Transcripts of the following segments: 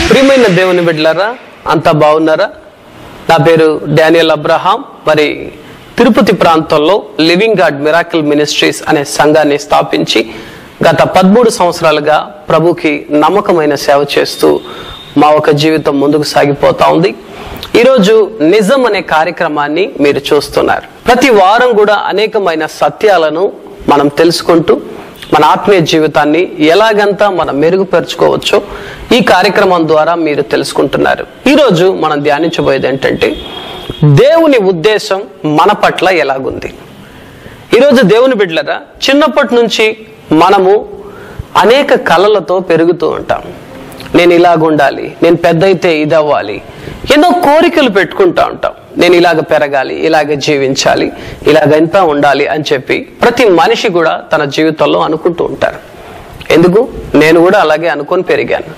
ప్రియమైన దేవుని బిడ్డలారా, అంతా బాగున్నారా? నా పేరు డానియల్ అబ్రహాం. మరి తిరుపతి ప్రాంతంలో లివింగ్ గాడ్ మిరాకిల్ మినిస్ట్రీస్ అనే సంఘాన్ని స్థాపించి గత 13 సంవత్సరాలుగా ప్రభుకి నమ్మకమైన సేవ చేస్తూ మా ఒక జీవితం ముందుకు సాగిపోతా ఉంది. ఈరోజు నిజం అనే కార్యక్రమాన్ని మీరు చూస్తున్నారు. ప్రతి వారం కూడా అనేకమైన సత్యాలను మనం తెలుసుకుంటూ మన ఆత్మీయ జీవితాన్ని ఎలాగంతా మనం మెరుగుపరుచుకోవచ్చో ఈ కార్యక్రమం ద్వారా మీరు తెలుసుకుంటున్నారు. ఈరోజు మనం ధ్యానించబోయేది ఏంటంటే, దేవుని ఉద్దేశం మన పట్ల ఎలాగుంది. ఈరోజు దేవుని బిడ్డలారా, చిన్నప్పటి నుంచి మనము అనేక కలలతో పెరుగుతూ ఉంటాం. నేను ఇలాగుండాలి, నేను పెద్ద అయితే ఇది అవ్వాలి, ఎన్నో కోరికలు పెట్టుకుంటూ ఉంటాం. నేను ఇలాగ పెరగాలి, ఇలాగ జీవించాలి, ఇలాగంతా ఉండాలి అని చెప్పి ప్రతి మనిషి కూడా తన జీవితంలో అనుకుంటూ ఉంటారు. ఎందుకు? నేను కూడా అలాగే అనుకొని పెరిగాను.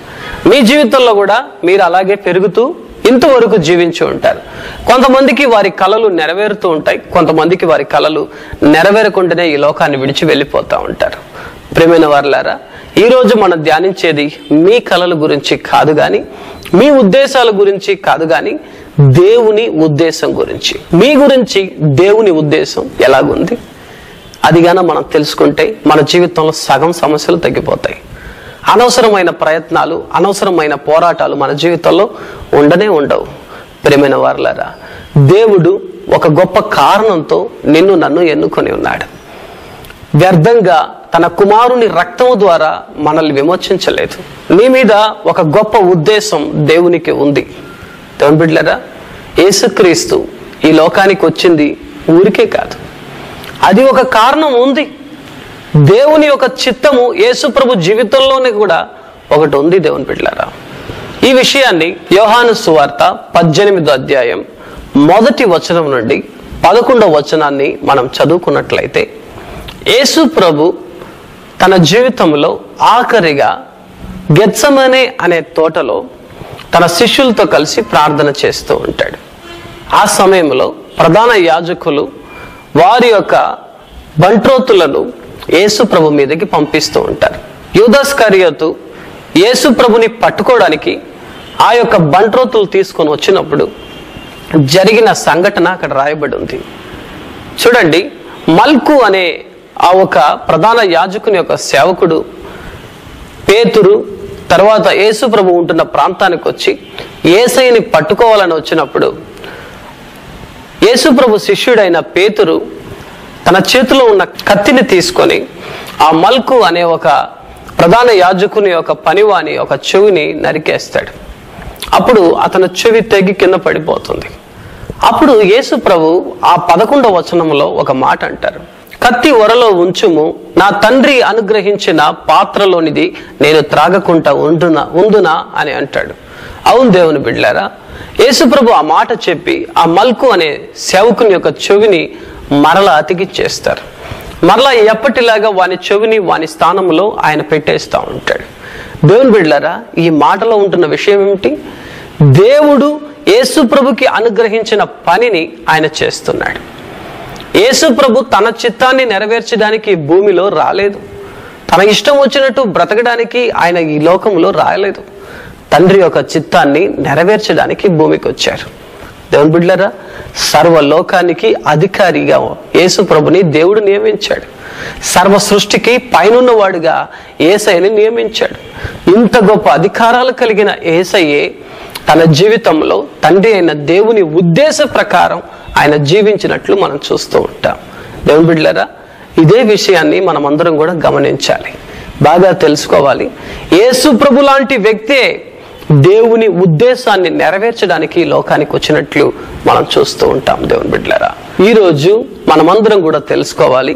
మీ జీవితంలో కూడా మీరు అలాగే పెరుగుతూ ఇంతవరకు జీవించి ఉంటారు. కొంతమందికి వారి కలలు నెరవేరుతూ ఉంటాయి, కొంతమందికి వారి కలలు నెరవేరకుండానే ఈ లోకాన్ని విడిచి వెళ్ళిపోతూ ఉంటారు. ప్రియమైన వారులారా, ఈరోజు మనం ధ్యానించేది మీ కలల గురించి కాదు కానీ, మీ ఉద్దేశాల గురించి కాదు కానీ, దేవుని ఉద్దేశం గురించి. మీ గురించి దేవుని ఉద్దేశం ఎలాగుంది అది గాన మనం తెలుసుకుంటే మన జీవితంలో సగం సమస్యలు తగ్గిపోతాయి. అనవసరమైన ప్రయత్నాలు, అనవసరమైన పోరాటాలు మన జీవితంలో ఉండనే ఉండవు. ప్రియమైన వారులారా, దేవుడు ఒక గొప్ప కారణంతో నిన్ను నన్ను ఎన్నుకొని ఉన్నాడు. వ్యర్థంగా తన కుమారుని రక్తము ద్వారా మనల్ని విమోచించలేదు. నీ మీద ఒక గొప్ప ఉద్దేశం దేవునికి ఉంది. దేవుని బిడ్డలారా, యేసుక్రీస్తు ఈ లోకానికి వచ్చింది ఊరికే కాదు, అది ఒక కారణం ఉంది. దేవుని యొక్క చిత్తము యేసు ప్రభు జీవితంలోనే కూడా ఒకటి ఉంది. దేవుని బిడ్డలారా, ఈ విషయాన్ని యోహాను సువార్త 18వ అధ్యాయం 1వ వచనం నుండి 11వ వచనాన్ని మనం చదువుకున్నట్లయితే, యేసు ప్రభు తన జీవితంలో ఆఖరిగా గెత్సెమనే అనే తోటలో తన శిష్యులతో కలిసి ప్రార్థన చేస్తూ ఉంటాడు. ఆ సమయంలో ప్రధాన యాజకులు వారి యొక్క బంట్రోతులను యేసు ప్రభు మీదకి పంపిస్తూ ఉంటారు. యూదాస్కరియోతు యేసు ప్రభుని పట్టుకోవడానికి ఆ యొక్క బంట్రోతులు తీసుకొని వచ్చినప్పుడు జరిగిన సంఘటన అక్కడ రాయబడి ఉంది. చూడండి, మల్కు అనే ఆ ఒక ప్రధాన యాజకుని యొక్క సేవకుడు పేతురు తర్వాత యేసు ప్రభు ఉంటున్న ప్రాంతానికి వచ్చి యేసయ్యని పట్టుకోవాలని వచ్చినప్పుడు, యేసు ప్రభు శిష్యుడైన పేతురు తన చేతిలో ఉన్న కత్తిని తీసుకొని ఆ మల్కు అనే ఒక ప్రధాన యాజకుని యొక్క పనివాని ఒక చెవిని నరికేస్తాడు. అప్పుడు అతను చెవి తెగి కింద పడిపోతుంది. అప్పుడు యేసు ప్రభు ఆ 11వ వచనంలో ఒక మాట అంటారు, కత్తి ఒరలో ఉంచుము, నా తండ్రి అనుగ్రహించిన పాత్రలోనిది నేను త్రాగకుండా ఉండునా అని అంటాడు. అవును దేవుని బిడ్డలారా, యేసు ప్రభు ఆ మాట చెప్పి ఆ మల్కు అనే సేవకుని యొక్క చెవిని మరలా అతికిచ్చేస్తారు. మరలా ఎప్పటిలాగా వాని చెవిని వాని స్థానంలో ఆయన పెట్టేస్తూ ఉంటాడు. దేవుని బిడ్డలారా, ఈ మాటలో ఉంటున్న విషయం ఏమిటి? దేవుడు యేసు ప్రభుకి అనుగ్రహించిన పనిని ఆయన చేస్తున్నాడు. యేసు ప్రభు తన చిత్తాన్ని నెరవేర్చడానికి భూమిలో రాలేదు. తన ఇష్టం వచ్చినట్టు బ్రతకడానికి ఆయన ఈ లోకంలో రాలేదు. తండ్రి యొక్క చిత్తాన్ని నెరవేర్చడానికి భూమికి వచ్చారు. దేవుని బిడ్డలారా, సర్వలోకానికి అధికారిగా యేసు ప్రభుని దేవుడు నియమించాడు. సర్వ సృష్టికి పైనున్నవాడుగా యేసయ్యని నియమించాడు. ఇంత గొప్ప అధికారాలు కలిగిన యేసయ్యే తన జీవితంలో తండ్రి అయిన దేవుని ఉద్దేశ ప్రకారం ఆయన జీవించినట్లు మనం చూస్తూ ఉంటాం. దేవుని బిడ్డలారా, ఇదే విషయాన్ని మనం అందరం కూడా గమనించాలి, బాగా తెలుసుకోవాలి. యేసు ప్రభు లాంటి వ్యక్తే దేవుని ఉద్దేశాన్ని నెరవేర్చడానికి లోకానికి వచ్చినట్లు మనం చూస్తూ ఉంటాం. దేవుని బిడ్డలారా, ఈరోజు మనమందరం కూడా తెలుసుకోవాలి,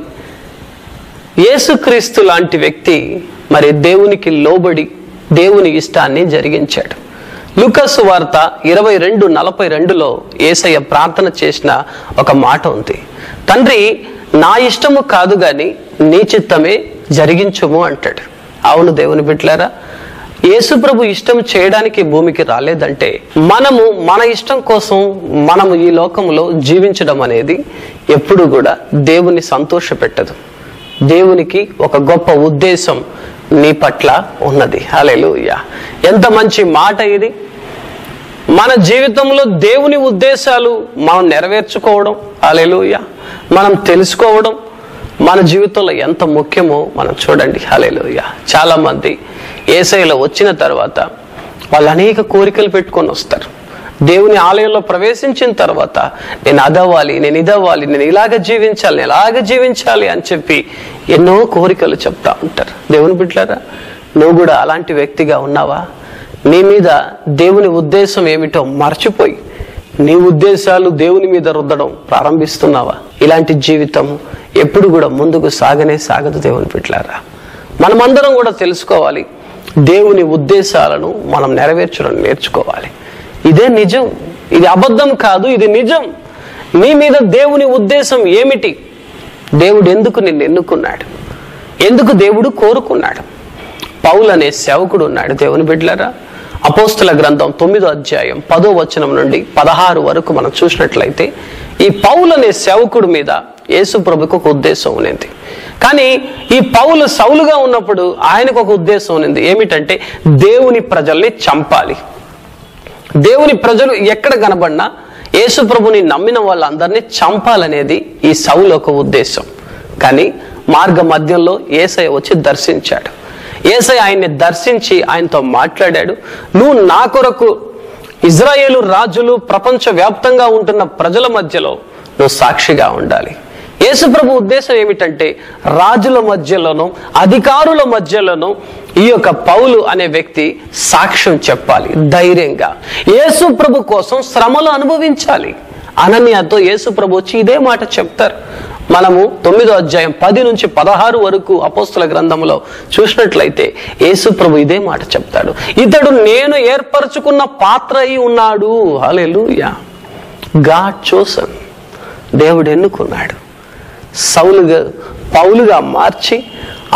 యేసుక్రీస్తు లాంటి వ్యక్తి మరి దేవునికి లోబడి దేవుని ఇష్టాన్ని జరిగించాడు. లూకాసు వార్త 22:42లో యేసయ్య ప్రార్థన చేసిన ఒక మాట ఉంది. తండ్రి, నా ఇష్టము కాదు గాని నీ చిత్తమే జరిగించుము అంటాడు. అవును దేవుని బిడ్డలారా, యేసు ప్రభు ఇష్టం చేయడానికి భూమికి రాలేదంటే మనము మన ఇష్టం కోసం మనము ఈ లోకంలో జీవించడం అనేది ఎప్పుడు కూడా దేవుని సంతోష పెట్టదు. దేవునికి ఒక గొప్ప ఉద్దేశం నీ పట్ల ఉన్నది. హల్లెలూయా. ఎంత మంచి మాట ఇది. మన జీవితంలో దేవుని ఉద్దేశాలు మనం నెరవేర్చుకోవడం, హల్లెలూయా, మనం తెలుసుకోవడం మన జీవితంలో ఎంత ముఖ్యమో మనం చూడండి. హల్లెలూయా. చాలా మంది యేసయ్యలో వచ్చిన తర్వాత వాళ్ళు అనేక కోరికలు పెట్టుకొని వస్తారు. దేవుని ఆలయంలో ప్రవేశించిన తర్వాత నేను అదవ్వాలి, నేను ఇదవ్వాలి, నేను ఇలాగ జీవించాలి, నేను ఎలాగ జీవించాలి అని చెప్పి ఎన్నో కోరికలు చెప్తా ఉంటారు. దేవుని బిడ్డలారా, నువ్వు కూడా అలాంటి వ్యక్తిగా ఉన్నావా? నీ మీద దేవుని ఉద్దేశం ఏమిటో మర్చిపోయి నీ ఉద్దేశాలు దేవుని మీద రుద్దడం ప్రారంభిస్తున్నావా? ఇలాంటి జీవితం ఎప్పుడు కూడా ముందుకు సాగదు. దేవుని బిడ్డలారా, మనమందరం కూడా తెలుసుకోవాలి, దేవుని ఉద్దేశాలను మనం నెరవేర్చడం నేర్చుకోవాలి. ఇదే నిజం, ఇది అబద్ధం కాదు, ఇది నిజం. నీ మీద దేవుని ఉద్దేశం ఏమిటి? దేవుడు ఎందుకు నిన్ను ఎన్నుకున్నాడు? ఎందుకు దేవుడు కోరుకున్నాడు? పౌలు అనే సేవకుడు ఉన్నాడు. దేవుని బిడ్డలారా, అపోస్తుల గ్రంథం 9వ అధ్యాయం 10వ వచనం నుండి 16 వరకు మనం చూసినట్లయితే ఈ పౌలు అనే సేవకుడి మీద యేసు ప్రభుకు ఒక ఉద్దేశం ఉన్నది. కానీ ఈ పౌలు సౌలుగా ఉన్నప్పుడు ఆయనకు ఒక ఉద్దేశం ఉన్నది. ఏమిటంటే దేవుని ప్రజల్ని చంపాలి. దేవుని ప్రజలు ఎక్కడ కనబడినా యేసు ప్రభుని నమ్మిన వాళ్ళందరినీ చంపాలనేది ఈ సౌలు ఒక ఉద్దేశం. కానీ మార్గ మధ్యంలో యేసయ్య వచ్చి దర్శించాడు. యేసయ్య ఆయన్ని దర్శించి ఆయనతో మాట్లాడాడు. నువ్వు నా కొరకు ఇజ్రాయేలు రాజులు ప్రపంచ వ్యాప్తంగా ఉంటున్న ప్రజల మధ్యలో నువ్వు సాక్షిగా ఉండాలి. యేసు ప్రభు ఉద్దేశం ఏమిటంటే రాజుల మధ్యలోనూ అధికారుల మధ్యలోనూ ఈ యొక్క పౌలు అనే వ్యక్తి సాక్ష్యం చెప్పాలి ధైర్యంగా. యేసు ప్రభు కోసం శ్రమలు అనుభవించాలి. అనన్యతో యేసు ప్రభు వచ్చి ఇదే మాట చెప్తారు. మనము 9వ అధ్యాయం 10 నుంచి 16 వరకు అపోస్తుల గ్రంథంలో చూసినట్లయితే యేసు ప్రభు ఇదే మాట చెప్తాడు. ఇతడు నేను ఏర్పరచుకున్న పాత్ర అయి ఉన్నాడు. హల్లెలూయా. గాడ్ చోసన్, దేవుడు ఎన్నుకున్నాడు. పౌలుగా మార్చి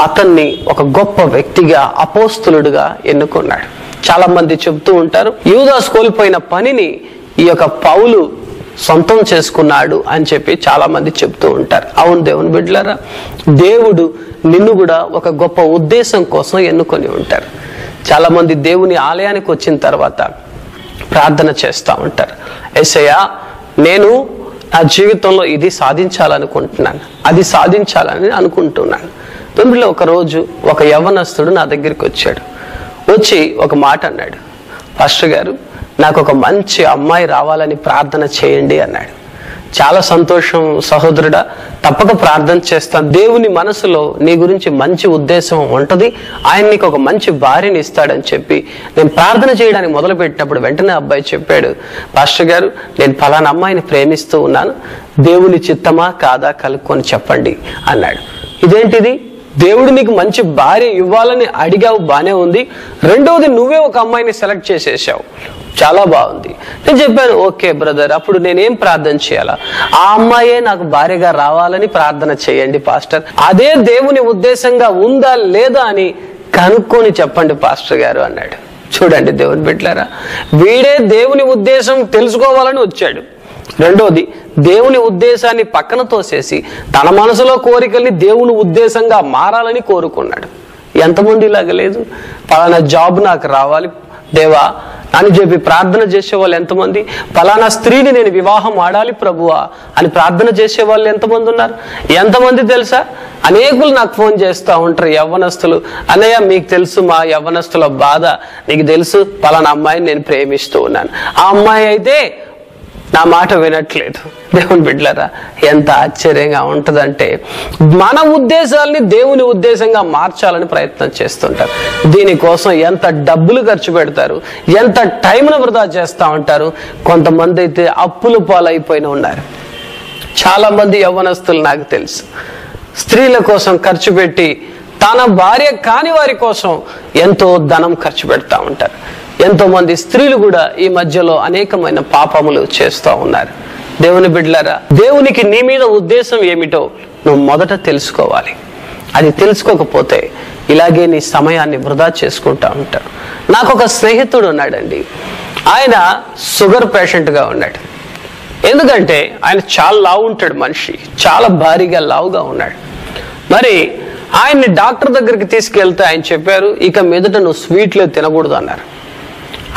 అతన్ని ఒక గొప్ప వ్యక్తిగా, అపోస్తులుడుగా ఎన్నుకున్నాడు. చాలా మంది చెప్తూ ఉంటారు, యూదాసు కోల్పోయిన పనిని ఈ యొక్క పౌలు సొంతం చేసుకున్నాడు అని చెప్పి చాలా మంది చెప్తూ ఉంటారు. అవును దేవుని బిడ్డలారా, దేవుడు నిన్ను కూడా ఒక గొప్ప ఉద్దేశం కోసం ఎన్నుకొని ఉంటారు. చాలా మంది దేవుని ఆలయానికి వచ్చిన తర్వాత ప్రార్థన చేస్తూ ఉంటారు. యేసయ్యా, నేను నా జీవితంలో ఇది సాధించాలనుకుంటున్నాను, అది సాధించాలని అనుకుంటున్నాను. తొమ్మిదిలో ఒక రోజు ఒక యవ్వనస్తుడు నా దగ్గరికి వచ్చాడు. వచ్చి ఒక మాట అన్నాడు, పాస్టర్ గారు, నాకు ఒక మంచి అమ్మాయి రావాలని ప్రార్థన చేయండి అన్నాడు. చాలా సంతోషం సహోదరుడా, తప్పక ప్రార్థన చేస్తాను. దేవుని మనసులో నీ గురించి మంచి ఉద్దేశం ఉంటుంది, ఆయన నీకు ఒక మంచి భార్యని ఇస్తాడని చెప్పి నేను ప్రార్థన చేయడానికి మొదలుపెట్టినప్పుడు వెంటనే అబ్బాయి చెప్పాడు, పాస్టర్ గారు, నేను ఫలానా అమ్మాయిని ప్రేమిస్తూ ఉన్నాను, దేవుని చిత్తమా కాదా కలుపుకొని చెప్పండి అన్నాడు. ఇదేంటిది? దేవుడు నీకు మంచి భార్య ఇవ్వాలని అడిగావు, బానే ఉంది. రెండవది, నువ్వే ఒక అమ్మాయిని సెలెక్ట్ చేసేసావు, చాలా బాగుంది. నేను చెప్పాను, ఓకే బ్రదర్, అప్పుడు నేనేం ప్రార్థన చేయాలా? ఆ అమ్మాయే నాకు భార్యగా రావాలని ప్రార్థన చేయండి పాస్టర్. అదే దేవుని ఉద్దేశంగా ఉందా లేదా అని కనుక్కొని చెప్పండి పాస్టర్ గారు అన్నాడు. చూడండి దేవుని బిడ్డలారా, వీడే దేవుని ఉద్దేశం తెలుసుకోవాలని వచ్చాడు. రెండోది, దేవుని ఉద్దేశాన్ని పక్కన తోసేసి తన మనసులో కోరికల్ని దేవుని ఉద్దేశంగా మారాలని కోరుకున్నాడు. ఎంతమంది ఇలాగ లేదు? పలానా జాబ్ నాకు రావాలి దేవా అని చెప్పి ప్రార్థన చేసేవాళ్ళు ఎంతమంది? ఫలానా స్త్రీని నేను వివాహం ఆడాలి ప్రభువా అని ప్రార్థన చేసేవాళ్ళు ఎంతమంది ఉన్నారు? ఎంతమంది తెలుసా? అనేకులు నాకు ఫోన్ చేస్తూ ఉంటారు యవ్వనస్తులు, అన్నయ్య మీకు తెలుసు మా యవ్వనస్తుల బాధ, నీకు తెలుసు ఫలానా అమ్మాయిని నేను ప్రేమిస్తూ ఉన్నాను, ఆ అమ్మాయి అయితే నా మాట వినట్లేదు. దేవుని బిడ్డలారా, ఎంత ఆశ్చర్యంగా ఉంటుందంటే మన ఉద్దేశాలని దేవుని ఉద్దేశంగా మార్చాలని ప్రయత్నం చేస్తుంటారు. దీనికోసం ఎంత డబ్బులు ఖర్చు పెడతారు, ఎంత టైంను వృధా చేస్తూ ఉంటారు. కొంతమంది అయితే అప్పుల పాలైపోయిన ఉన్నారు. చాలా మంది యవ్వనస్తులు నాకు తెలుసు స్త్రీల కోసం ఖర్చు పెట్టి తన భార్య కాని వారి కోసం ఎంతో ధనం ఖర్చు పెడతా ఉంటారు. ఎంతో మంది స్త్రీలు కూడా ఈ మధ్యలో అనేకమైన పాపములు చేస్తూ ఉన్నారు. దేవుని బిడ్డలారా, దేవునికి నీ మీద ఉద్దేశం ఏమిటో నువ్వు మొదట తెలుసుకోవాలి. అది తెలుసుకోకపోతే ఇలాగే నీ సమయాన్ని వృధా చేసుకుంటా ఉంటావు. నాకు ఒక స్నేహితుడు ఉన్నాడండి, ఆయన షుగర్ పేషెంట్గా ఉన్నాడు. ఎందుకంటే ఆయన చాలా లావు ఉంటాడు, మనిషి చాలా భారీగా లావుగా ఉన్నాడు. మరి ఆయన్ని డాక్టర్ దగ్గరికి తీసుకెళ్తే ఆయన చెప్పారు, ఇక మీదట నువ్వు స్వీట్లే తినకూడదు అన్నారు.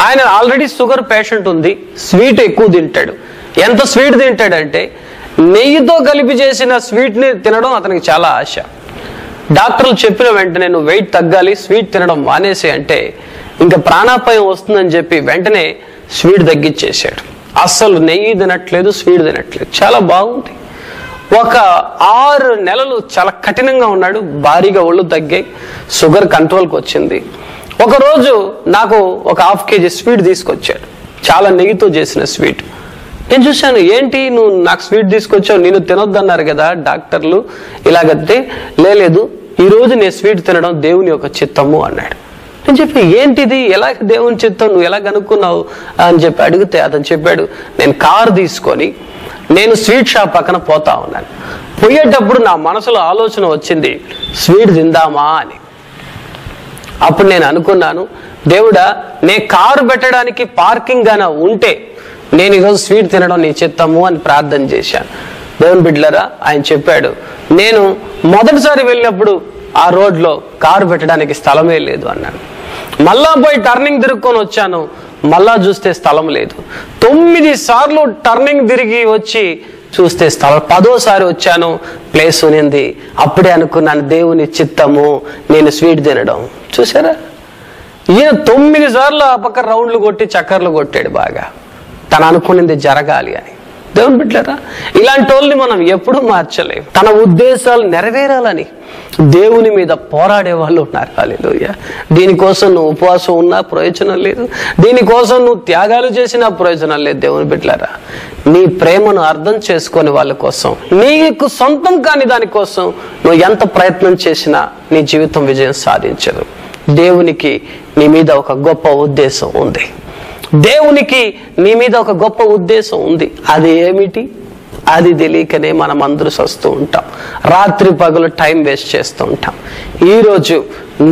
ఆయన ఆల్రెడీ షుగర్ పేషెంట్ ఉంది, స్వీట్ ఎక్కువ తింటాడు. ఎంత స్వీట్ తింటాడంటే నెయ్యితో కలిపి చేసిన స్వీట్ని తినడం అతనికి చాలా ఆశ. డాక్టర్లు చెప్పిన వెంటనే నువ్వు వెయిట్ తగ్గాలి, స్వీట్ తినడం మానేసి అంటే ఇంకా ప్రాణాపాయం వస్తుందని చెప్పి వెంటనే స్వీట్ తగ్గించేశాడు. అస్సలు నెయ్యి తినట్లేదు, స్వీట్ తినట్లేదు. చాలా బాగుంది. ఒక 6 నెలలు చాలా కఠినంగా ఉన్నాడు. భారీగా ఒళ్ళు తగ్గాయి, షుగర్ కంట్రోల్కి వచ్చింది. ఒకరోజు నాకు ఒక 1/2 kg స్వీట్ తీసుకొచ్చాడు, చాలా నెయ్యితో చేసిన స్వీట్. నేను చూశాను, ఏంటి నువ్వు నాకు స్వీట్ తీసుకొచ్చావు, నేను తినొద్దన్నారు కదా డాక్టర్లు, ఇలాగంటే లేదు, ఈరోజు నేను స్వీట్ తినడం దేవుని యొక్క చిత్తము అన్నాడు. నేను చెప్పి ఏంటిది, ఎలా దేవుని చిత్తం, నువ్వు ఎలా కనుక్కున్నావు అని చెప్పి అడిగితే అతను చెప్పాడు, నేను కారు తీసుకొని నేను స్వీట్ షాప్ పక్కన పోతా ఉన్నాను. పోయేటప్పుడు నా మనసులో ఆలోచన వచ్చింది, స్వీట్ తిందామా అని. అప్పుడు నేను అనుకున్నాను, దేవుడా నే కారు పెట్టడానికి పార్కింగ్ గాన ఉంటే నేను ఈరోజు స్వీట్ తినడం నీ చిత్తము అని ప్రార్థన చేశాను. దేవుని బిడ్డలారా, ఆయన చెప్పాడు, నేను మొదటిసారి వెళ్ళినప్పుడు ఆ రోడ్లో కారు పెట్టడానికి స్థలమే లేదు అన్నాను. మళ్ళా పోయి టర్నింగ్ తిరుక్కొని వచ్చాను, మళ్ళా చూస్తే స్థలం లేదు. 9 సార్లు టర్నింగ్ తిరిగి వచ్చి చూస్తే స్థలం, 10వ వచ్చాను, ప్లేస్ ఉన్నింది. అప్పుడే అనుకున్నాను, దేవుని చిత్తము నేను స్వీట్ తినడం. చూసారా, ఈయన 9 సార్లు ఆ పక్క రౌండ్లు కొట్టి చక్కర్లు కొట్టాడు బాగా, తను అనుకున్నది జరగాలి అని. దేవుని బిడ్డలారా, ఇలాంటి వాళ్ళని మనం ఎప్పుడూ మార్చలేము. తన ఉద్దేశాలు నెరవేరాలని దేవుని మీద పోరాడే వాళ్ళు ఉన్నారు. హల్లెలూయా. దీనికోసం నువ్వు ఉపవాసం ఉన్నా ప్రయోజనం లేదు, దీనికోసం నువ్వు త్యాగాలు చేసినా ప్రయోజనం లేదు. దేవుని బిడ్డలారా, నీ ప్రేమను అర్థం చేసుకొని వాళ్ళ కోసం, నీకు సొంతం కాని దానికోసం నువ్వు ఎంత ప్రయత్నం చేసినా నీ జీవితం విజయం సాధించదు. దేవునికి నీ మీద ఒక గొప్ప ఉద్దేశం ఉంది. దేవునికి నీ మీద ఒక గొప్ప ఉద్దేశం ఉంది. అది ఏమిటి? అది తెలియకనే మనం అందరూ వస్తూ ఉంటాం, రాత్రి పగలు టైం వేస్ట్ చేస్తూ ఉంటాం. ఈరోజు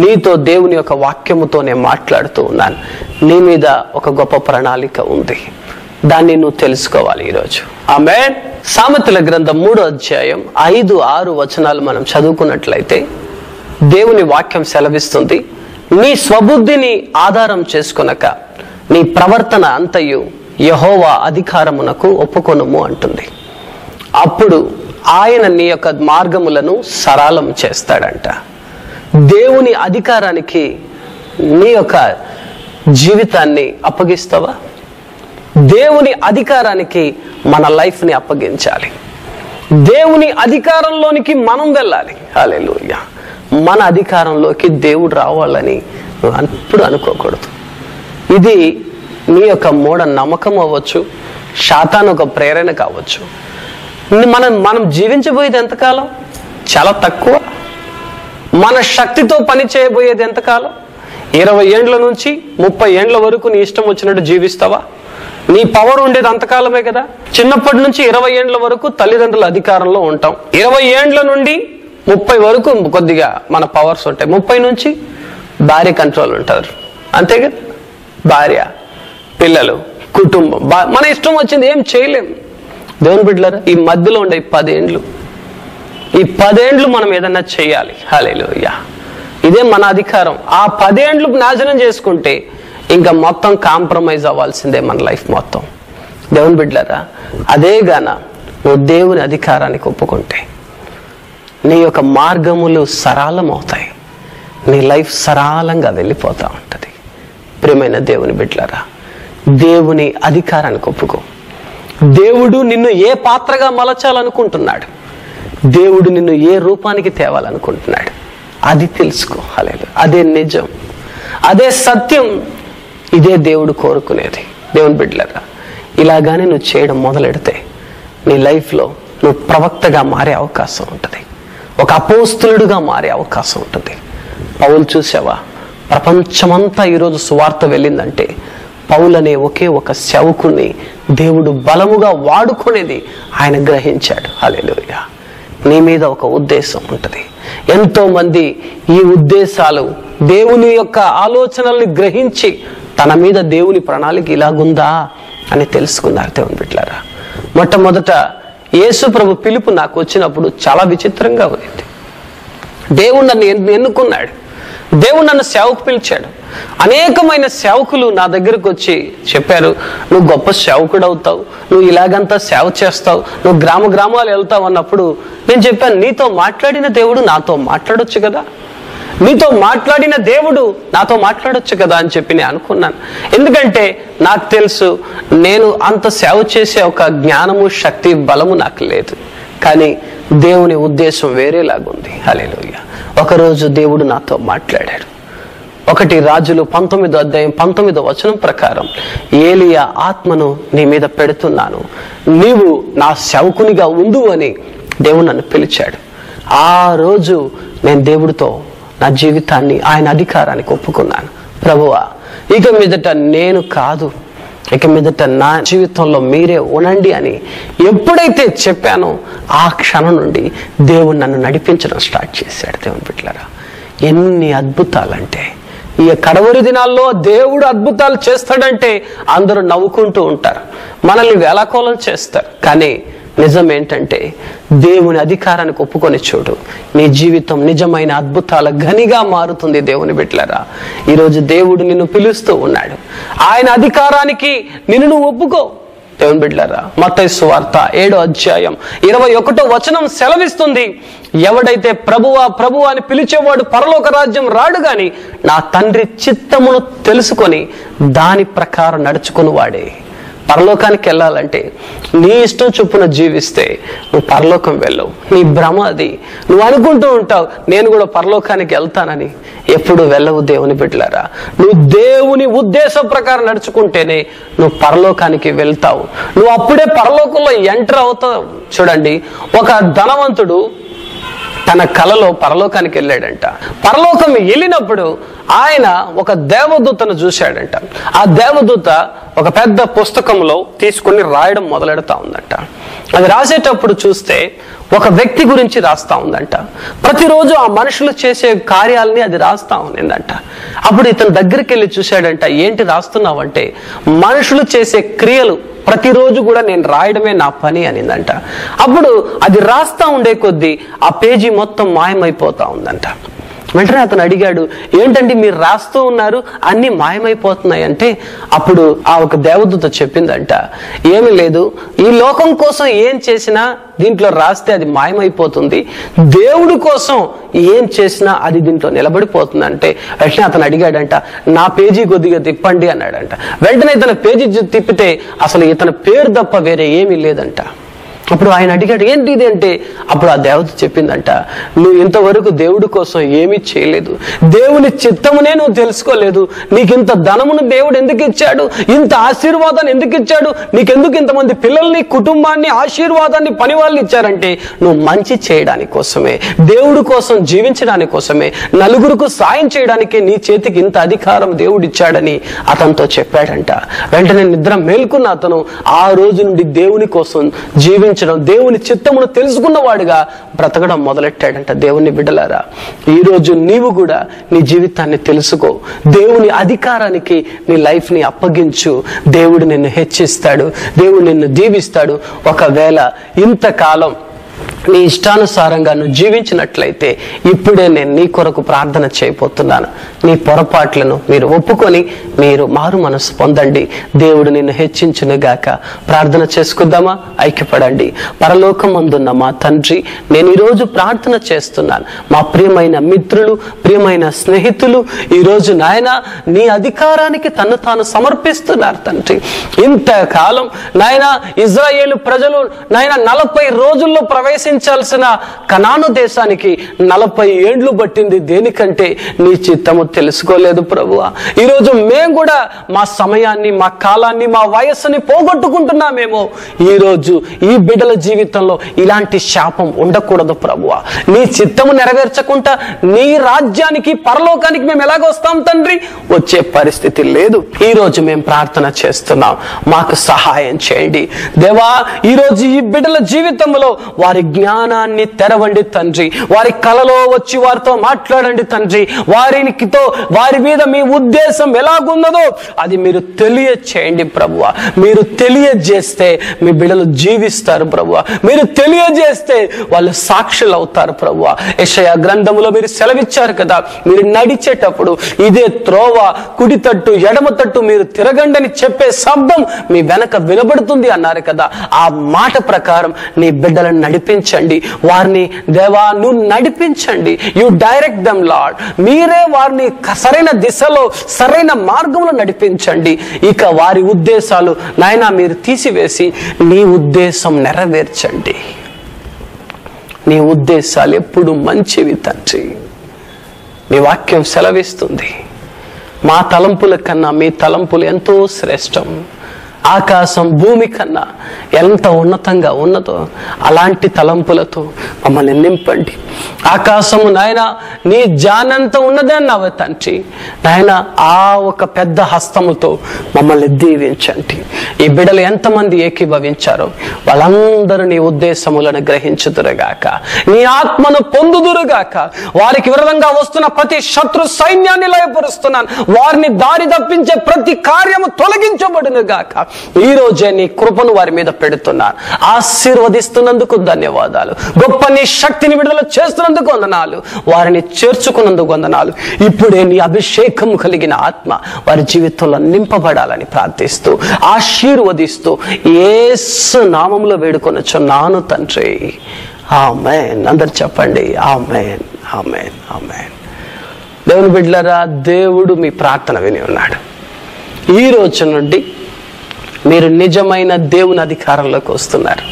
నీతో దేవుని యొక్క వాక్యముతో నేను మాట్లాడుతూ ఉన్నాను. నీ మీద ఒక గొప్ప ప్రణాళిక ఉంది, దాన్ని నువ్వు తెలుసుకోవాలి ఈరోజు. ఆమేన్. సామెతల గ్రంథం 3వ అధ్యాయం 5-6 వచనాలు మనం చదువుకున్నట్లయితే దేవుని వాక్యం సెలవిస్తుంది, నీ స్వబుద్ధిని ఆధారం చేసుకొనక నీ ప్రవర్తన అంతయు యెహోవా అధికారమునకు ఒప్పుకొనుము అంటుంది. అప్పుడు ఆయన నీ యొక్క మార్గములను సరళం చేస్తాడంట. దేవుని అధికారానికి నీ యొక్క జీవితాన్ని అప్పగిస్తావా? దేవుని అధికారానికి మన లైఫ్ని అప్పగించాలి. దేవుని అధికారంలోనికి మనం వెళ్ళాలి. హల్లెలూయా. మన అధికారంలోకి దేవుడు రావాలని ఎప్పుడు అనుకోకూడదు. ఇది నీ యొక్క మూఢ నమ్మకం అవ్వచ్చు, శాతాను ఒక ప్రేరణ కావచ్చు. మనం జీవించబోయేది ఎంతకాలం? చాలా తక్కువ. మన శక్తితో పని చేయబోయేది ఎంతకాలం? 20 ఏండ్ల నుంచి 30 ఏండ్ల వరకు నీ ఇష్టం వచ్చినట్టు జీవిస్తావా? నీ పవర్ ఉండేది అంతకాలమే కదా. చిన్నప్పటి నుంచి 20 ఏండ్ల వరకు తల్లిదండ్రుల అధికారంలో ఉంటాం. 20 ఏండ్ల నుండి 30 వరకు కొద్దిగా మన పవర్స్ ఉంటాయి. 30 నుంచి భార్య కంట్రోల్ ఉంటారు, అంతే కదా. భార్య, పిల్లలు, కుటుంబం, మన ఇష్టం వచ్చింది ఏం చేయలేం. దేవుని బిడ్డలారా, ఈ మధ్యలో ఉండే 10 ఏండ్లు, ఈ 10 ఏండ్లు మనం ఏదన్నా చేయాలి. హల్లెలూయా. ఇదే మన అధికారం. ఆ 10 ఏండ్లు నాశనం చేసుకుంటే ఇంకా మొత్తం కాంప్రమైజ్ అవ్వాల్సిందే మన లైఫ్ మొత్తం. దేవుని బిడ్డలారా, అదే గాన నువ్వు దేవుని అధికారానికి ఒప్పుకుంటే నీ యొక్క మార్గములు సరళం అవుతాయి, నీ లైఫ్ సరళంగా వెళ్ళిపోతూ ఉంటుంది. ప్రియమైన దేవుని బిడ్డలారా, దేవుని అధికారానికి ఒప్పుకో. దేవుడు నిన్ను ఏ పాత్రగా మలచాలనుకుంటున్నాడు, దేవుడు నిన్ను ఏ రూపానికి తేవాలనుకుంటున్నాడు, అది తెలుసుకో. హల్లెలూయా. అదే నిజం, అదే సత్యం, ఇదే దేవుడు కోరుకునేది. దేవుని బిడ్డలారా, ఇలాగానే నువ్వు చేయడం మొదలెడితే నీ లైఫ్లో నువ్వు ప్రవక్తగా మారే అవకాశం ఉంటుంది, ఒక అపోస్తలుడుగా మారే అవకాశం ఉంటుంది. పౌలు చూసావా, ప్రపంచమంతా ఈరోజు సువార్త వెళ్ళిందంటే పౌలు అనే ఒకే ఒక సేవకుని దేవుడు బలముగా వాడుకునేది ఆయన గ్రహించాడు. హల్లెలూయా. నీ మీద ఒక ఉద్దేశం ఉంటుంది. ఎంతో మంది ఈ ఉద్దేశాలు, దేవుని యొక్క ఆలోచనల్ని గ్రహించి తన మీద దేవుని ప్రణాళిక ఇలాగుందా అని తెలుసుకున్నారు. దేవుని బిడ్డలారా, మొట్టమొదట యేసు ప్రభు పిలుపు నాకు వచ్చినప్పుడు చాలా విచిత్రంగా ఉంది. దేవుడు నన్ను ఎన్నుకున్నాడు, దేవుడు నన్ను సేవకు పిలిచాడు. అనేకమైన సేవకులు నా దగ్గరకు వచ్చి చెప్పారు, నువ్వు గొప్ప సేవకుడు అవుతావు, నువ్వు ఇలాగంతా సేవ చేస్తావు, నువ్వు గ్రామాలు వెళ్తావు అన్నప్పుడు నేను చెప్పాను, నీతో మాట్లాడిన దేవుడు నాతో మాట్లాడొచ్చు కదా, నీతో మాట్లాడిన దేవుడు నాతో మాట్లాడొచ్చు కదా అని చెప్పి నేను అనుకున్నాను. ఎందుకంటే నాకు తెలుసు నేను అంత సేవ చేసే ఒక జ్ఞానము, శక్తి, బలము నాకు లేదు. కానీ దేవుని ఉద్దేశం వేరేలాగుంది. హల్లెలూయా. ఒకరోజు దేవుడు నాతో మాట్లాడాడు. 1 రాజులు 19వ అధ్యాయం 19వ వచనం ప్రకారం, ఏలియా ఆత్మను నీ మీద పెడుతున్నాను, నీవు నా సేవకునిగా ఉండు అని దేవుడు నన్ను పిలిచాడు. ఆ రోజు నేను దేవుడితో నా జీవితాన్ని, ఆయన అధికారానికి ఒప్పుకున్నాను. ప్రభువా, ఇక మీదట నేను కాదు, ఇక మీదట నా జీవితంలో మీరే ఉనండి అని ఎప్పుడైతే చెప్పానో ఆ క్షణం నుండి దేవుడు నన్ను నడిపించడం స్టార్ట్ చేశాడు. దేవుని బిడ్డలారా, ఎన్ని అద్భుతాలంటే, ఈ కడవరి దినాల్లో దేవుడు అద్భుతాలు చేస్తాడంటే అందరూ నవ్వుకుంటూ ఉంటారు, మనల్ని వేలాకోలం చేస్తారు. కానీ నిజం ఏంటంటే దేవుని అధికారానికి ఒప్పుకొని చూడు, నీ జీవితం నిజమైన అద్భుతాల గనిగా మారుతుంది. దేవుని బిడ్డలారా, ఈరోజు దేవుడు నిన్ను పిలుస్తూ ఉన్నాడు. ఆయన అధికారానికి నిన్ను నువ్వు ఒప్పుకో. దేవుని బిడ్డలారా, మత్తయి సువార్త 7వ అధ్యాయం 21వ వచనం సెలవిస్తుంది, ఎవడైతే ప్రభువా ప్రభువా అని పిలిచేవాడు పరలోక రాజ్యం రాడు గాని నా తండ్రి చిత్తమును తెలుసుకొని దాని ప్రకారం నడుచుకుని వాడే. పరలోకానికి వెళ్ళాలంటే నీ ఇష్టం చొప్పున జీవిస్తే నువ్వు పరలోకం వెళ్ళవు. నీ భ్రమ అది. నువ్వు అనుకుంటూ ఉంటావు నేను కూడా పరలోకానికి వెళ్తానని. ఎప్పుడు వెళ్ళవు దేవుని బిడ్డలారా. నువ్వు దేవుని ఉద్దేశం ప్రకారం నడుచుకుంటేనే నువ్వు పరలోకానికి వెళ్తావు. నువ్వు అప్పుడే పరలోకంలో ఎంటర్ అవుతావు. చూడండి, ఒక ధనవంతుడు తన కలలో పరలోకానికి వెళ్ళాడంట. పరలోకం వెళ్ళినప్పుడు ఆయన ఒక దేవదూతను చూశాడంట. ఆ దేవదూత ఒక పెద్ద పుస్తకంలో తీసుకుని రాయడం మొదలెడతా ఉందంట. అది రాసేటప్పుడు చూస్తే ఒక వ్యక్తి గురించి రాస్తా ఉందంట. ప్రతిరోజు ఆ మనుషులు చేసే కార్యాలని అది రాస్తా ఉందంట. అప్పుడు ఇతని దగ్గరికి వెళ్ళి చూశాడంట, ఏంటి రాస్తున్నావంటే, మనుషులు చేసే క్రియలు ప్రతిరోజు కూడా నేను రాయడమే నా పని అనిందంట. అప్పుడు అది రాస్తా ఉండే కొద్దీ ఆ పేజీ మొత్తం మాయమైపోతా ఉందంట. వెంటనే అతను అడిగాడు, ఏంటండి మీరు రాస్తూ ఉన్నారు, అన్ని మాయమైపోతున్నాయి అంటే, అప్పుడు ఆ ఒక దేవదూత చెప్పిందంట, ఏమీ లేదు, ఈ లోకం కోసం ఏం చేసినా దీంట్లో రాస్తే అది మాయమైపోతుంది, దేవుడి కోసం ఏం చేసినా అది దీంట్లో నిలబడిపోతుంది అంటే. వెంటనే అతను అడిగాడంట, నా పేజీ కొద్దిగా తిప్పండి అన్నాడంట. వెంటనే ఇతను పేజీ తిప్పితే అసలు ఇతని పేరు తప్ప వేరే ఏమీ లేదంట. అప్పుడు ఆయన అడిగాడు, ఏంటి ఇది అంటే, అప్పుడు ఆ దేవత చెప్పిందంట, నువ్వు ఇంతవరకు దేవుడి కోసం ఏమీ చేయలేదు, దేవుని చిత్తమునే నువ్వు తెలుసుకోలేదు, నీకు ఇంత ధనమును దేవుడు ఎందుకు ఇచ్చాడు, ఇంత ఆశీర్వాదాన్ని ఎందుకు ఇచ్చాడు, నీకెందుకు ఇంతమంది పిల్లల్ని, కుటుంబాన్ని, ఆశీర్వాదాన్ని, పని వాళ్ళు ఇచ్చారంటే నువ్వు మంచి చేయడానికి కోసమే, దేవుడి కోసం జీవించడానికి కోసమే, నలుగురికి సాయం చేయడానికే నీ చేతికి ఇంత అధికారం దేవుడు ఇచ్చాడని అతనితో చెప్పాడంట. వెంటనే నిద్ర మేల్కొన్న అతను ఆ రోజు నుండి దేవుని కోసం జీవించడం, దేవుని చిత్తమును తెలుసుకున్నవాడుగా బ్రతకడం మొదలెట్టాడంట. దేవుని బిడ్డలారా, ఈరోజు నీవు కూడా నీ జీవితాన్ని తెలుసుకో, దేవుని అధికారానికి నీ లైఫ్ ని అప్పగించు. దేవుడు నిన్ను హెచ్చిస్తాడు, దేవుడు నిన్ను దీవిస్తాడు. ఒకవేళ ఇంతకాలం నీ ఇష్టానుసారంగా నువ్వు జీవించినట్లయితే ఇప్పుడే నేను నీ కొరకు ప్రార్థన చేయబోతున్నాను. నీ పొరపాట్లను మీరు ఒప్పుకొని మీరు మారు మనసు పొందండి. దేవుడు నిన్ను హెచ్చించునుగాక. ప్రార్థన చేసుకుందామా? ఐక్యపడండి. పరలోకమందున్న మా తండ్రి, నేను ఈరోజు ప్రార్థన చేస్తున్నాను. మా ప్రియమైన మిత్రులు, ప్రియమైన స్నేహితులు ఈరోజు నాయన నీ అధికారానికి తను తాను సమర్పిస్తున్నారు తండ్రి. ఇంతకాలం నాయన ఇజ్రాయేలు ప్రజలు నాయన 40 రోజుల్లో ప్రవేశించాల్సిన కనాను దేశానికి 40 ఏండ్లు పట్టింది. దేనికంటే నీ చిత్తము తెలుసుకోలేదు ప్రభువా. ఈరోజు మేము కూడా మా సమయాన్ని, మా కాలాన్ని, మా వయస్సుని పోగొట్టుకుంటున్నామేమో. ఈరోజు ఈ బిడ్డల జీవితంలో ఇలాంటి శాపం ఉండకూడదు ప్రభువా. నీ చిత్తము నెరవేర్చకుండా నీ రాజ్యానికి, పరలోకానికి మేము ఎలాగొస్తాం తండ్రి? వచ్చే పరిస్థితి లేదు. ఈరోజు మేము ప్రార్థన చేస్తున్నాం, మాకు సహాయం చేయండి దేవా. ఈరోజు ఈ బిడ్డల జీవితంలో వారి జ్ఞానాన్ని తెరవండి తండ్రి. వారి కలలో వచ్చి వారితో మాట్లాడండి తండ్రి. వారి మీద మీ ఉద్దేశం ఎలాగున్నదో అది మీరు తెలియచేయండి ప్రభువా. మీరు తెలియజేస్తే మీ బిడ్డలు జీవిస్తారు ప్రభువా. మీరు తెలియజేస్తే వాళ్ళు సాక్షులు అవుతారు ప్రభువా. యెషయా గ్రంథములో మీరు సెలవిచ్చారు కదా, మీరు నడిచేటప్పుడు ఇదే త్రోవ, కుడి తట్టు ఎడమ తట్టు మీరు తిరగండని చెప్పే శబ్దం మీ వెనక వినబడుతుంది అన్నారు కదా. ఆ మాట ప్రకారం నీ బిడ్డలను నడిపించండి. వారిని దేవా నువ్వు నడిపించండి. You direct them lord. మీరే వారిని సరైన దిశలో సరైన మార్గంలో నడిపించండి. ఇక వారి ఉద్దేశాలు నాయనా మీరు తీసివేసి నీ ఉద్దేశం నెరవేర్చండి. నీ ఉద్దేశాలు ఎప్పుడు మంచివి తండ్రి. నీ వాక్యం సెలవిస్తుంది, మా తలంపుల కన్నా మీ తలంపులు ఎంతో శ్రేష్టం. ఆకాశం భూమి కన్నా ఎంత ఉన్నతంగా ఉన్నదో అలాంటి తలంపులతో మమ్మల్ని నింపండి. ఆకాశము నాయన నీ జానంత ఉన్నదే అన్నావు తండ్రి. నాయన ఆ ఒక పెద్ద హస్తముతో మమ్మల్ని దీవించండి. ఈ బిడ్డలు ఎంతమంది ఏకీభవించారో వాళ్ళందరూ నీ ఉద్దేశములను గ్రహించుదురుగాక, నీ ఆత్మను పొందుదురుగాక. వారికి విరోధంగా వస్తున్న ప్రతి శత్రు సైన్యాన్ని లయపరుస్తున్నాను. వారిని దారి తప్పించే ప్రతి కార్యము తొలగించబడును గాక. ఈ రోజే నీ కృపను వారి మీద పెడుతున్నాను. ఆశీర్వదిస్తున్నందుకు ధన్యవాదాలు. గొప్ప నీ శక్తిని విడుదల చేస్తున్నందుకు వందనాలు. వారిని చేర్చుకున్నందుకు వందనాలు. ఇప్పుడే నీ అభిషేకం కలిగిన ఆత్మ వారి జీవితంలో నింపబడాలని ప్రార్థిస్తూ ఆశీర్వదిస్తూ యేసు నామములో వేడుకొనుచున్నాను తండ్రి. ఆమేన్. అందరు చెప్పండి ఆమేన్, ఆమేన్, ఆమేన్. దేవుని బిడ్డలారా, దేవుడు మీ ప్రార్థన విని ఉన్నాడు. ఈ రోజు నుండి మీరు నిజమైన దేవుని అధికారంలోకి వస్తున్నారు.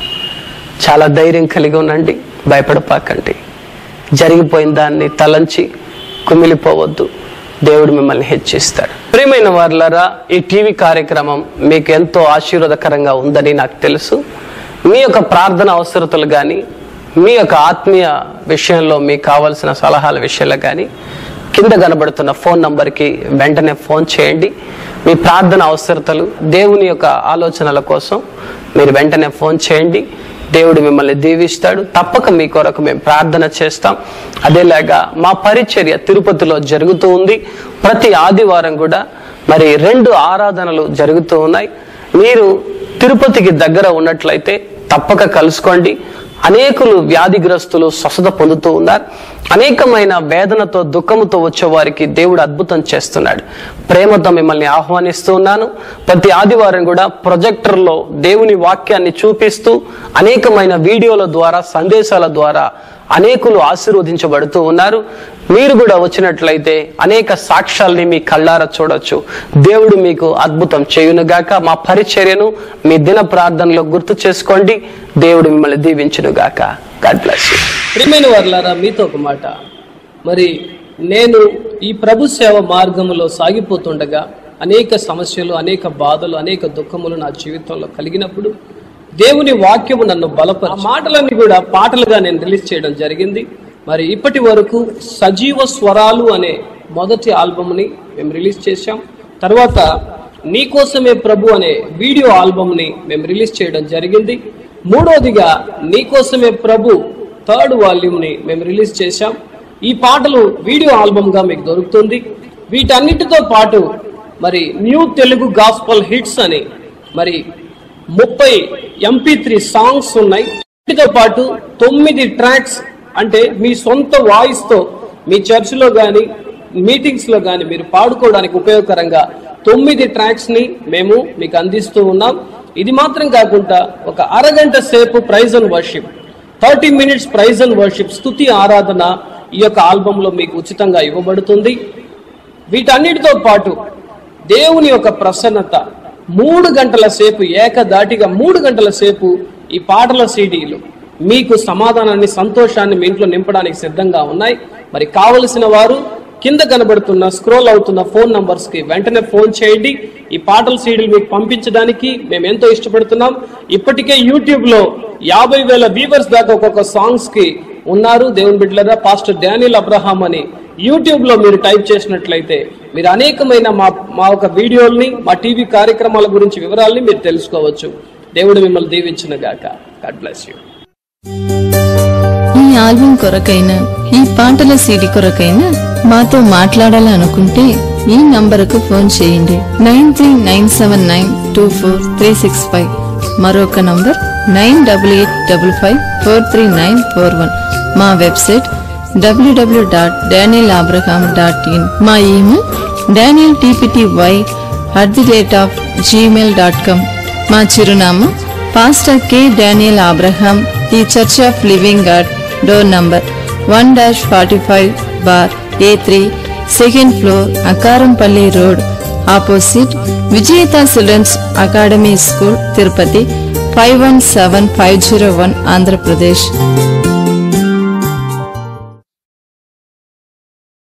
చాలా ధైర్యం కలిగి ఉండండి, భయపడపాకండి. జరిగిపోయిన దాన్ని తలంచి కుమిలిపోవద్దు. దేవుడు మిమ్మల్ని హెచ్చిస్తాడు. ప్రియమైన వారులారా, ఈ టీవీ కార్యక్రమం మీకు ఎంతో ఆశీర్వాదకరంగా ఉందని నాకు తెలుసు. మీ యొక్క ప్రార్థన అవసరతలు కానీ, మీ యొక్క ఆత్మీయ విషయంలో మీకు కావాల్సిన సలహాల విషయాలు కానీ కింద కనబడుతున్న ఫోన్ నంబర్కి వెంటనే ఫోన్ చేయండి. మీ ప్రార్థన అవసరతలు, దేవుని యొక్క ఆలోచనల కోసం మీరు వెంటనే ఫోన్ చేయండి. దేవుడు మిమ్మల్ని దీవిస్తాడు. తప్పక మీ కొరకు మేము ప్రార్థన చేస్తాం. అదేలాగా మా పరిచర్య తిరుపతిలో జరుగుతూ ఉంది. ప్రతి ఆదివారం కూడా మరి 2 ఆరాధనలు జరుగుతూ ఉన్నాయి. మీరు తిరుపతికి దగ్గర ఉన్నట్లయితే తప్పక కలుసుకోండి. అనేకులు వ్యాధిగ్రస్తులు స్వస్థత పొందుతూ ఉన్నారు. అనేకమైన వేదనతో దుఃఖముతో వచ్చే వారికి దేవుడు అద్భుతం చేస్తున్నాడు. ప్రేమతో మిమ్మల్ని ఆహ్వానిస్తూ ఉన్నాను. ప్రతి ఆదివారం కూడా ప్రొజెక్టర్లో దేవుని వాక్యాన్ని చూపిస్తూ అనేకమైన వీడియోల ద్వారా, సందేశాల ద్వారా అనేకులు ఆశీర్వదించబడుతూ ఉన్నారు. మీరు కూడా వచ్చినట్లయితే అనేక సాక్ష్యాల్ని మీ కళ్ళారా చూడొచ్చు. దేవుడు మీకు అద్భుతం చేయునుగాక. మా పరిచర్యను మీ దిన ప్రార్థనలో గుర్తు చేసుకోండి. దేవుడు మిమ్మల్ని దీవించునుగాక. God bless you. ప్రియమైన వారులారా, మీతో ఒక మాట. మరి నేను ఈ ప్రభు సేవ మార్గములో సాగిపోతుండగా అనేక సమస్యలు, అనేక బాధలు, అనేక దుఃఖములు నా జీవితంలో కలిగినప్పుడు దేవుని వాక్యము నన్ను బలపరిచి మాటలన్నీ కూడా పాటలుగా నేను రిలీజ్ చేయడం జరిగింది. మరి ఇప్పటి వరకు సజీవ స్వరాలు అనే మొదటి ఆల్బమ్ని మేము రిలీజ్ చేశాం. తర్వాత నీకోసమే ప్రభు అనే వీడియో ఆల్బమ్ని మేము రిలీజ్ చేయడం జరిగింది. మూడోదిగా నీకోసమే ప్రభు 3rd వాల్యూమ్ని మేము రిలీజ్ చేశాం. ఈ పాటలు వీడియో ఆల్బమ్గా మీకు దొరుకుతుంది. వీటన్నిటితో పాటు మరి న్యూ తెలుగు గాస్పల్ హిట్స్ అని మరి 30 MP3 సాంగ్స్ ఉన్నాయి. వీటితో పాటు 9 ట్రాక్స్, అంటే మీ సొంత వాయిస్ తో మీ చర్చిలో గాని మీటింగ్స్ లో గాని మీరు పాడుకోవడానికి ఉపయోగకరంగా 9 ట్రాక్స్ ని మేము మీకు అందిస్తూ ఉన్నాం. ఇది మాత్రం కాకుండా ఒక అరగంట సేపు praise and worship, 30 minutes praise and worship, స్తుతి ఆరాధన ఈ యొక్క ఆల్బమ్ లో మీకు ఉచితంగా ఇవ్వబడుతుంది. వీటన్నిటితో పాటు దేవుని యొక్క ప్రసన్నత 3 గంటల సేపు, ఏకదాటిగా 3 గంటల సేపు ఈ పాటల సీడీలు మీకు సమాధానాన్ని, సంతోషాన్ని మీ ఇంట్లో నింపడానికి సిద్ధంగా ఉన్నాయి. మరి కావలసిన వారు కింద కనబడుతున్న స్క్రోల్ అవుతున్న ఫోన్ నంబర్స్ కి వెంటనే ఫోన్ చేయండి. ఈ పాటల సీడీలు మీకు పంపించడానికి మేము ఎంతో ఇష్టపడుతున్నాం. ఇప్పటికే యూట్యూబ్ లో 50,000 వ్యూవర్స్ దాకా ఒక్కొక్క సాంగ్స్ కి ఉన్నారు. దేవుని బిడ్డలారా, పాస్టర్ డానియల్ అబ్రహాం అని యూట్యూబ్ లో మీరు టైప్ చేసినట్లయితే మీరు అనేకమైన మా ఒక వీడియోల్ని, మా టీవీ కార్యక్రమాల గురించి వివరాల్ని మీరు తెలుసుకోవచ్చు. దేవుడు మిమ్మల్ని దీవించును గాక. God bless you. ఆల్బమ్ కొరకైనా ఈ పాటల సీడీ కొరకైనా మాతో మాట్లాడాలనుకుంటే ఈ నంబరుకు ఫోన్ చేయండి 9397924365. మరొక నంబర్ 9885543941. మా వెబ్సైట్ www.danielabraham.in. మా ఈమెయిల్ danieltpty@gmail.com. మా చిరునామా pastor K Daniel Abraham, the church of living God, door number 1-45/A3, second floor, Akarampalli road, opposite Vijetha children's academy school, Tirupati 517501, Andhra Pradesh.